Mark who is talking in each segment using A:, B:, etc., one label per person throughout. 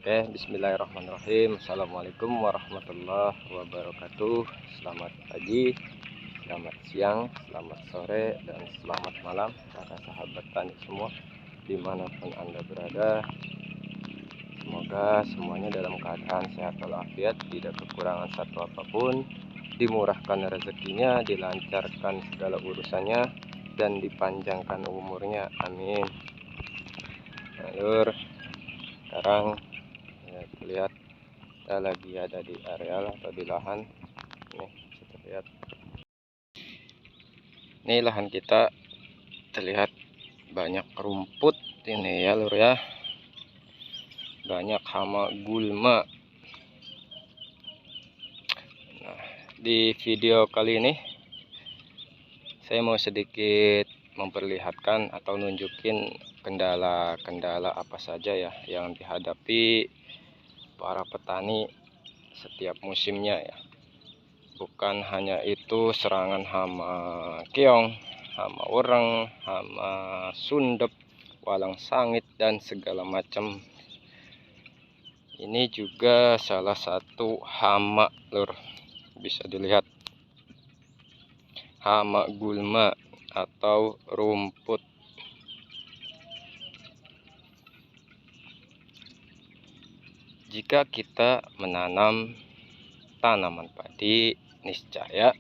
A: Oke, bismillahirrahmanirrahim. Assalamualaikum warahmatullahi wabarakatuh. Selamat pagi, selamat siang, selamat sore, dan selamat malam para sahabat tani semua dimanapun Anda berada. Semoga semuanya dalam keadaan sehat walafiat, tidak kekurangan satu apapun, dimurahkan rezekinya, dilancarkan segala urusannya, dan dipanjangkan umurnya. Amin. Nah, sekarang ya, terlihat kita lagi ada di areal atau di lahan. Nih, bisa terlihat. Ini lahan kita terlihat banyak rumput ini ya lur ya. Banyak hama gulma. Nah, di video kali ini saya mau sedikit memperlihatkan atau nunjukin kendala-kendala apa saja ya yang dihadapi para petani setiap musimnya ya. Bukan hanya itu, serangan hama keong, hama ureng, hama sundep, walang sangit, dan segala macam. Ini juga salah satu hama lur, bisa dilihat, hama gulma atau rumput. Jika kita menanam tanaman padi, niscaya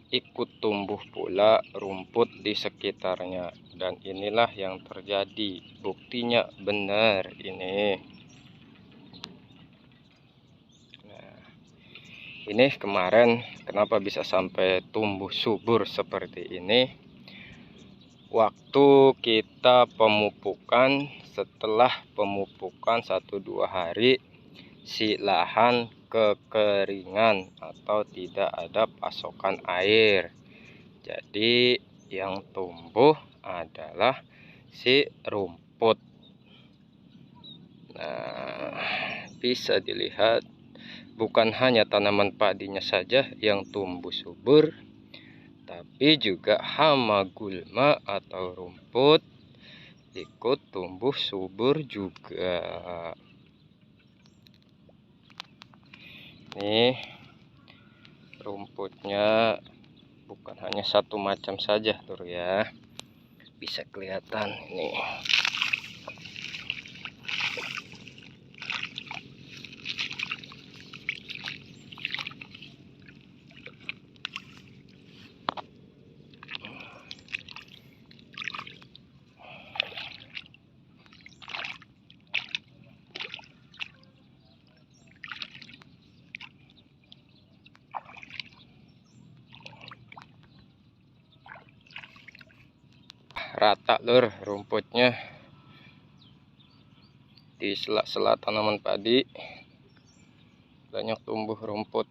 A: ikut tumbuh pula rumput di sekitarnya, dan inilah yang terjadi. Buktinya benar ini. Nah, ini kemarin kenapa bisa sampai tumbuh subur seperti ini? Waktu kita pemupukan, setelah pemupukan 1-2 hari, si lahan kekeringan atau tidak ada pasokan air. Jadi yang tumbuh adalah si rumput. Nah, bisa dilihat bukan hanya tanaman padinya saja yang tumbuh subur, tapi juga hama gulma atau rumput ikut tumbuh subur juga. Nih, rumputnya bukan hanya satu macam saja lur ya, bisa kelihatan ini. Rata lur rumputnya di sela-sela tanaman padi, banyak tumbuh rumput.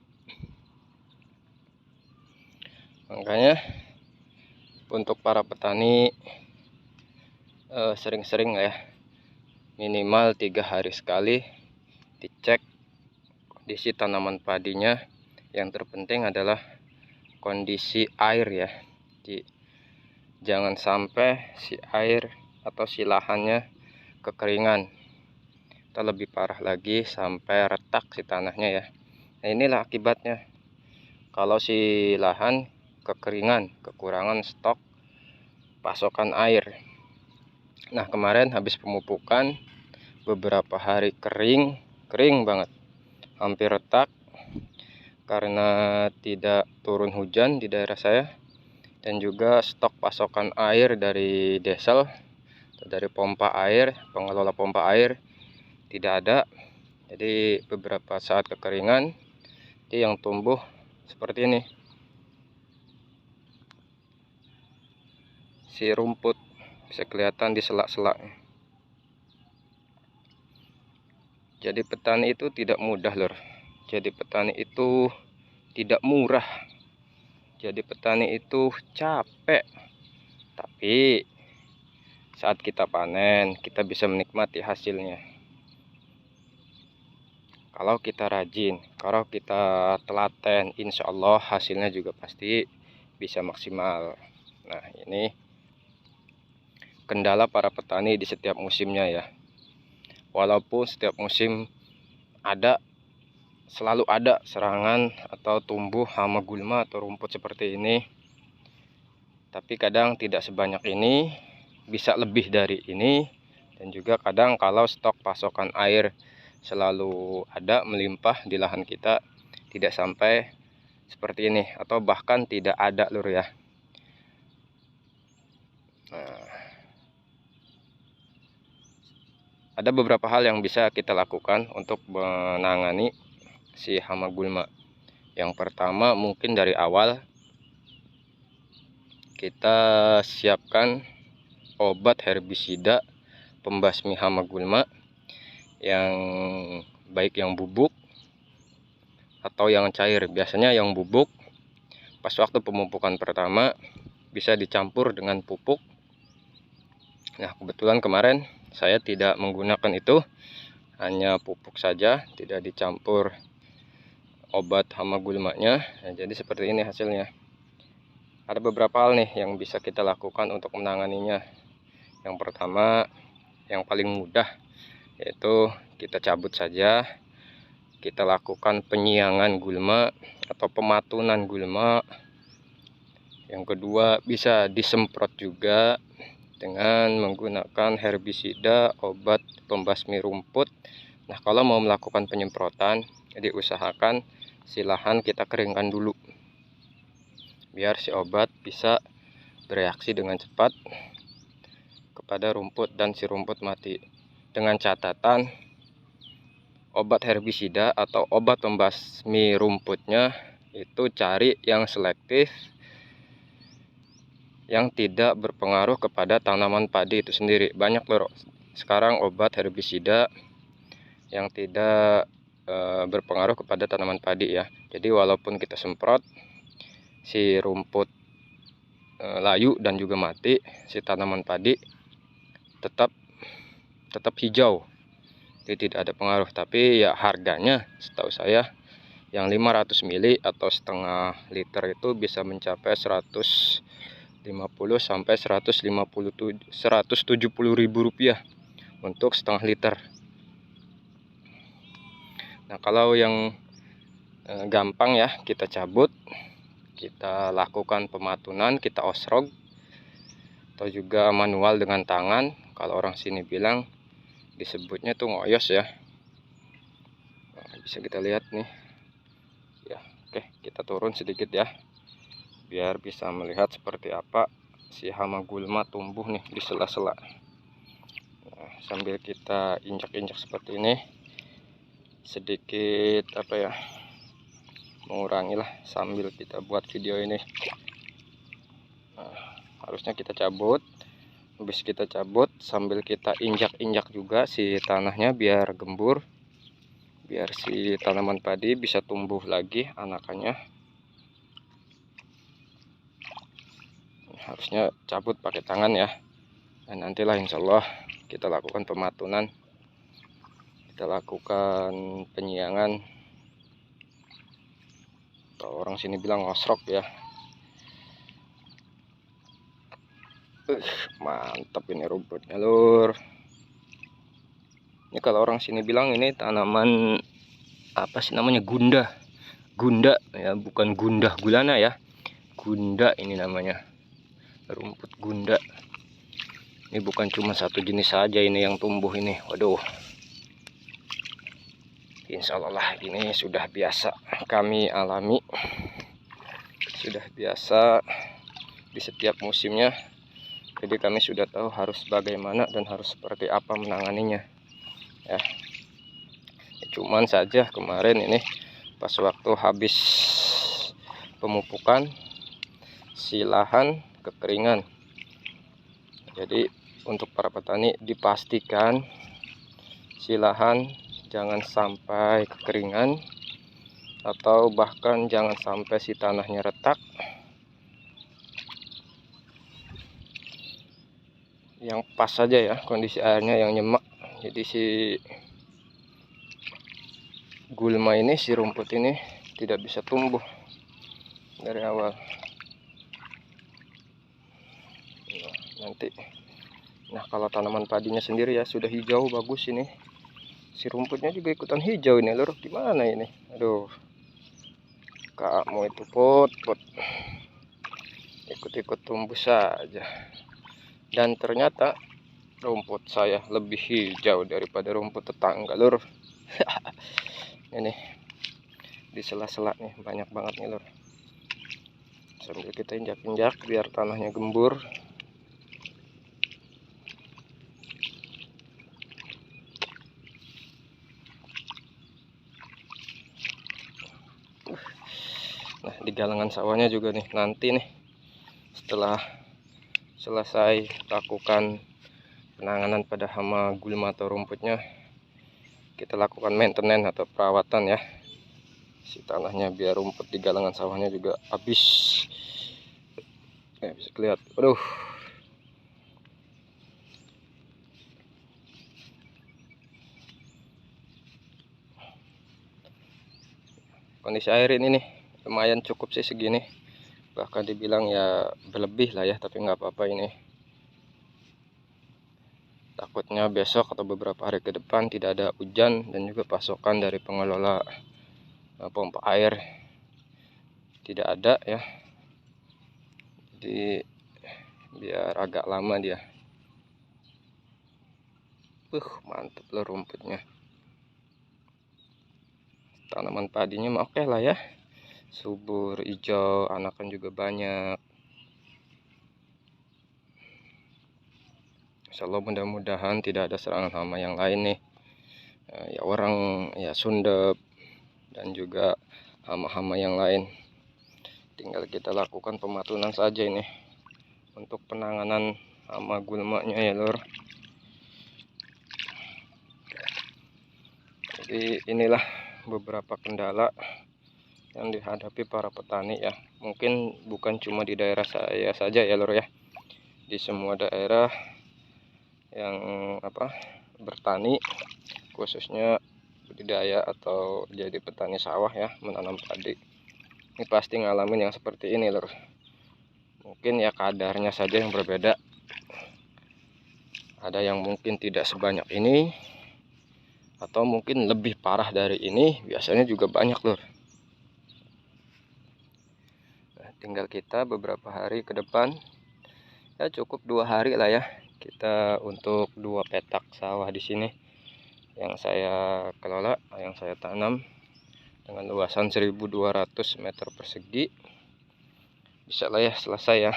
A: Makanya untuk para petani sering-sering ya, minimal 3 hari sekali dicek kondisi tanaman padinya. Yang terpenting adalah kondisi air ya. Jangan sampai si air atau si lahannya kekeringan, atau lebih parah lagi sampai retak si tanahnya ya. Nah, inilah akibatnya kalau si lahan kekeringan, kekurangan stok pasokan air. Nah, kemarin habis pemupukan beberapa hari kering banget, hampir retak karena tidak turun hujan di daerah saya, dan juga stok pasokan air dari desel atau dari pompa air, pengelola pompa air tidak ada. Jadi beberapa saat kekeringan, jadi yang tumbuh seperti ini, si rumput bisa kelihatan di sela-sela. Jadi petani itu tidak mudah lur. Jadi petani itu tidak murah. Jadi petani itu capek, tapi saat kita panen kita bisa menikmati hasilnya. Kalau kita rajin, kalau kita telaten, insya Allah hasilnya juga pasti bisa maksimal. Nah, ini kendala para petani di setiap musimnya ya. walaupun setiap musim selalu ada serangan atau tumbuh hama gulma atau rumput seperti ini, tapi kadang tidak sebanyak ini, bisa lebih dari ini. Dan juga kadang kalau stok pasokan air selalu ada melimpah di lahan kita, tidak sampai seperti ini atau bahkan tidak ada lur ya. Nah, ada beberapa hal yang bisa kita lakukan untuk menangani si hama gulma. Yang pertama, mungkin dari awal kita siapkan obat herbisida pembasmi hama gulma, yang baik yang bubuk atau yang cair. Biasanya yang bubuk pas waktu pemupukan pertama bisa dicampur dengan pupuk. Nah, kebetulan kemarin saya tidak menggunakan itu, hanya pupuk saja, tidak dicampur obat hama gulmanya. Nah, jadi seperti ini hasilnya. Ada beberapa hal nih yang bisa kita lakukan untuk menanganinya. Yang pertama, yang paling mudah, yaitu kita cabut saja, kita lakukan penyiangan gulma atau pematunan gulma. Yang kedua, bisa disemprot juga dengan menggunakan herbisida obat pembasmi rumput. Nah, kalau mau melakukan penyemprotan, diusahakan si lahan kita keringkan dulu, biar si obat bisa bereaksi dengan cepat kepada rumput dan si rumput mati. Dengan catatan, obat herbisida atau obat pembasmi rumputnya itu cari yang selektif, yang tidak berpengaruh kepada tanaman padi itu sendiri. Banyak loh sekarang obat herbisida yang tidak berpengaruh kepada tanaman padi ya. Jadi walaupun kita semprot, si rumput layu dan juga mati, si tanaman padi tetap hijau, jadi tidak ada pengaruh. Tapi ya harganya setahu saya yang 500 ml atau setengah liter itu bisa mencapai 150 sampai 170 ribu rupiah untuk setengah liter. Nah, kalau yang gampang ya, kita cabut, kita lakukan pematunan, kita osrog atau juga manual dengan tangan. Kalau orang sini bilang disebutnya tuh ngoyos ya. Nah, bisa kita lihat nih ya. Oke, kita turun sedikit ya, biar bisa melihat seperti apa si hama gulma tumbuh nih di sela-sela. Nah, sambil kita injak-injak seperti ini, sedikit apa ya, mengurangi lah sambil kita buat video ini. Nah, harusnya kita cabut. Habis kita cabut, sambil kita injak-injak juga si tanahnya biar gembur, biar si tanaman padi bisa tumbuh lagi anakannya. Harusnya cabut pakai tangan ya. Dan nantilah insya Allah kita lakukan pematunan, kita lakukan penyiangan, atau orang sini bilang ngosrok ya. Mantap ini rumputnya lur. Ini kalau orang sini bilang ini tanaman apa sih namanya, gunda ya, bukan gundah gulana ya, gunda ini namanya, rumput gunda. Ini bukan cuma satu jenis saja ini yang tumbuh ini. Waduh, insya Allah ini sudah biasa kami alami, sudah biasa di setiap musimnya. Jadi kami sudah tahu harus bagaimana dan harus seperti apa menanganinya ya. Cuman saja kemarin ini pas waktu habis pemupukan, si lahan kekeringan. Jadi untuk para petani dipastikan si lahan jangan sampai kekeringan, atau bahkan jangan sampai si tanahnya retak. Yang pas saja ya kondisi airnya, yang nyemak. Jadi si gulma ini, si rumput ini tidak bisa tumbuh dari awal. Nah, nanti, nah kalau tanaman padinya sendiri ya sudah hijau bagus ini. Si rumputnya juga ikutan hijau ini lur. Gimana ini? Aduh. Kamu itu pot ikut-ikut tumbuh saja. Dan ternyata rumput saya lebih hijau daripada rumput tetangga lur. Ini di sela-sela nih banyak banget nih lur. Sambil kita injak-injak biar tanahnya gembur. Nah, di galangan sawahnya juga nih, nanti nih setelah selesai lakukan penanganan pada hama gulma atau rumputnya, kita lakukan maintenance atau perawatan ya si tanahnya, biar rumput di galangan sawahnya juga habis. Bisa kelihatan, aduh. Kondisi air ini nih lumayan cukup sih segini, bahkan dibilang ya berlebih lah ya, tapi nggak apa-apa ini. Takutnya besok atau beberapa hari ke depan tidak ada hujan dan juga pasokan dari pengelola pompa air tidak ada ya, jadi biar agak lama dia. Mantep loh rumputnya. Tanaman padinya mah oke lah ya, subur, hijau, anakan juga banyak. Insya Allah mudah-mudahan tidak ada serangan hama yang lain nih, ya orang ya sundep dan juga hama-hama yang lain. Tinggal kita lakukan pematunan saja ini untuk penanganan hama gulmanya ya lur. Jadi inilah beberapa kendala yang dihadapi para petani ya. Mungkin bukan cuma di daerah saya saja ya lur ya, di semua daerah yang bertani, khususnya budidaya atau jadi petani sawah ya, menanam padi, ini pasti ngalamin yang seperti ini lur. Mungkin ya kadarnya saja yang berbeda, ada yang mungkin tidak sebanyak ini atau mungkin lebih parah dari ini, biasanya juga banyak lur. Nah, tinggal kita beberapa hari ke depan, ya cukup 2 hari lah ya, kita untuk 2 petak sawah di sini yang saya kelola, yang saya tanam dengan luasan 1200 meter persegi. Bisa lah ya selesai ya,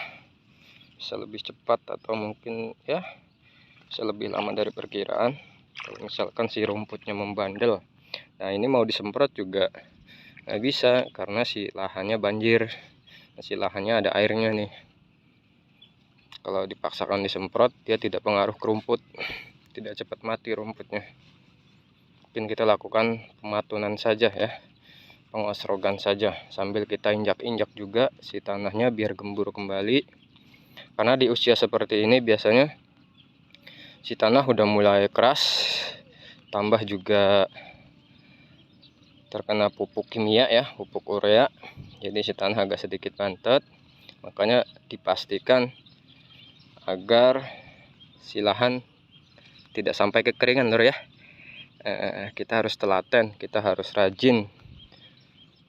A: bisa lebih cepat atau mungkin ya bisa lebih lama dari perkiraan kalau misalkan si rumputnya membandel. Nah, ini mau disemprot juga nggak bisa karena si lahannya banjir, si lahannya ada airnya nih. Kalau dipaksakan disemprot, dia tidak pengaruh ke rumput, tidak cepat mati rumputnya. Mungkin kita lakukan pematunan saja ya, pengosrogan saja, sambil kita injak-injak juga si tanahnya biar gembur kembali. Karena di usia seperti ini biasanya si tanah udah mulai keras, tambah juga terkena pupuk kimia ya, pupuk urea, jadi si tanah agak sedikit bantet. Makanya dipastikan agar si lahan tidak sampai kekeringan lur ya. Kita harus telaten, kita harus rajin.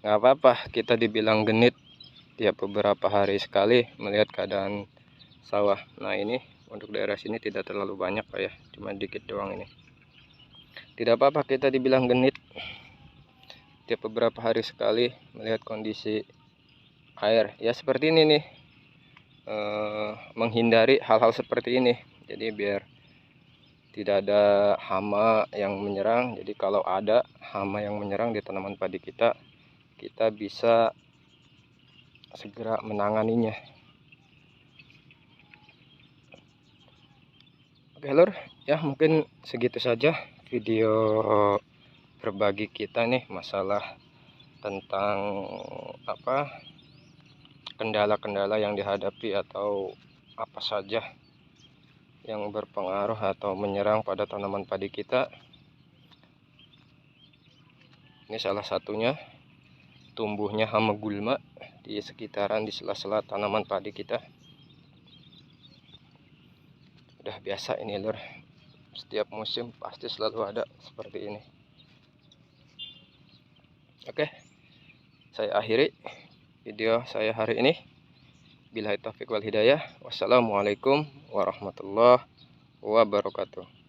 A: Nggak apa-apa kita dibilang genit tiap beberapa hari sekali melihat keadaan sawah. Nah, ini untuk daerah sini tidak terlalu banyak Pak ya, cuma dikit doang ini. Tidak apa-apa kita dibilang genit tiap beberapa hari sekali melihat kondisi air ya seperti ini nih. Menghindari hal-hal seperti ini, jadi biar tidak ada hama yang menyerang. Jadi kalau ada hama yang menyerang di tanaman padi kita, kita bisa segera menanganinya. Oke lur ya, mungkin segitu saja video berbagi kita nih masalah tentang kendala-kendala yang dihadapi atau apa saja yang berpengaruh atau menyerang pada tanaman padi kita. Ini salah satunya tumbuhnya hama gulma di sekitaran di sela-sela tanaman padi kita. Udah biasa ini lur, Setiap musim pasti selalu ada seperti ini. Oke, saya akhiri video saya hari ini. Billahi taufiq wal hidayah. Wassalamualaikum warahmatullahi wabarakatuh.